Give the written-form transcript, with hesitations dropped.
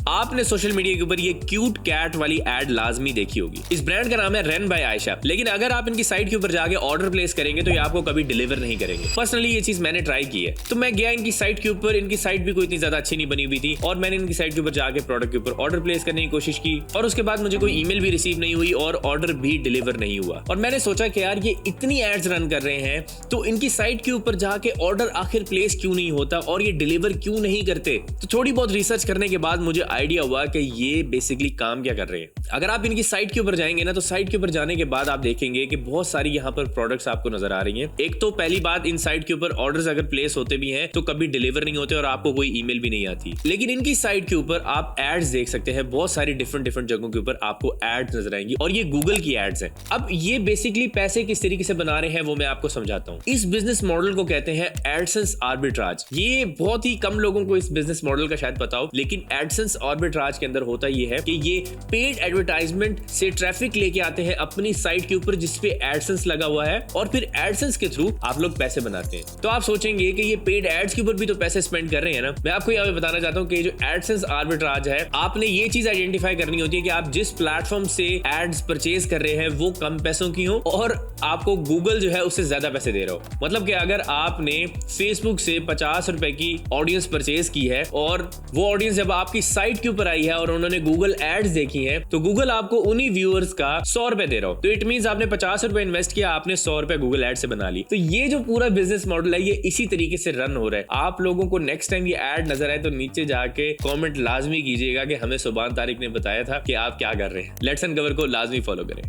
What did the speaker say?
आपने social media के ऊपर ये क्यूट कैट वाली एड लाजमी देखी होगी। इस ब्रांड का नाम है रन बाय आयशा। लेकिन अगर आप इनकी साइट के ऊपर जाके ऑर्डर प्लेस करेंगे तो ये आपको कभी डिलीवर नहीं करेंगे। पर्सनली ये चीज मैंने ट्राई की है, तो मैं गया इनकी साइट के ऊपर। इनकी साइट भी कोई इतनी ज्यादा अच्छी नहीं बनी हुई थी और मैंने इनकी साइट के ऊपर जाके प्रोडक्ट के ऊपर ऑर्डर प्लेस करने की कोशिश की और उसके बाद मुझे कोई ईमेल भी रिसीव नहीं हुई और ऑर्डर भी डिलीवर नहीं हुआ। और मैंने सोचा कि यार ये इतनी एड्स रन कर रहे हैं तो इनकी साइट के ऊपर जाके ऑर्डर आखिर प्लेस क्यों नहीं होता और ये डिलीवर क्यों नहीं करते। तो थोड़ी बहुत रिसर्च करने के बाद मुझे आइडिया हुआ कि ये बेसिकली काम क्या कर रहे हैं। अगर आप इनकी साइट के ऊपर जाएंगे ना तो साइट के ऊपर जाने के बाद आप देखेंगे कि बहुत सारी यहाँ पर प्रोडक्ट्स आपको नजर आ रही हैं। एक तो पहली बात, इन साइट के ऊपर ऑर्डर्स अगर प्लेस होते भी हैं तो कभी डिलीवर नहीं होते और आपको कोई ईमेल भी नहीं आती। लेकिन इनकी साइट के ऊपर आप एड्स देख सकते हैं, बहुत सारी डिफरेंट जगहों के ऊपर आपको एड्स नजर आएंगी और ये गूगल की एड्स हैं। अब ये बेसिकली पैसे किस तरीके से बना रहे हैं वो मैं आपको समझाता हूँ। इस बिजनेस मॉडल को कहते हैं एडसेंस आर्बिट्राज। ये बहुत ही कम लोगों को इस बिजनेस मॉडल का शायद पता हो, लेकिन एडसेंस आर्बिट्राज के अंदर होता ये है कि ये पेड एडवर्टाइजमेंट से ट्रैफिक लेके आते हैं अपनी साइट के ऊपर जिसपे एडसेंस लगा हुआ है और फिर एडसेंस के थ्रू आप लोग पैसे बनाते हैं। तो आप सोचेंगे कि ये पेड एड्स के ऊपर भी तो पैसे स्पेंड कर रहे हैं ना। मैं आपको यहाँ पे बताना चाहता हूँ कि जो एडसेंस आर्बिट्राज है, आपने ये चीज आइडेंटिफाई करनी होती है कि आप जिस प्लेटफॉर्म से एड्स परचेज कर रहे हैं वो कम पैसों की हो और आपको गूगल जो है उससे ज्यादा पैसे दे रहा हो। मतलब कि अगर आपने फेसबुक से 50 रुपए की ऑडियंस परचेज की है और वो ऑडियंस जब आपकी साइट के ऊपर आई है और उन्होंने गूगल एड्स देखी है तो गूगल आपको उन्हीं व्यूअर्स का 100 रुपए दे रहा हो। तो इट मींस आपने 50 रुपए इन्वेस्ट किया, आपने 100 रुपए गूगल एड से बना ली। तो ये जो पूरा बिजनेस मॉडल है ये इसी तरीके से रन हो रहा है। आप लोगों को नेक्स्ट टाइम ये एड नजर आए तो नीचे जाके कमेंट लाजमी कीजिएगा कि हमें सुभान तारिक ने बताया था कि आप क्या कर रहे हैं। लेट्स अनकवर को लाजमी फॉलो करें।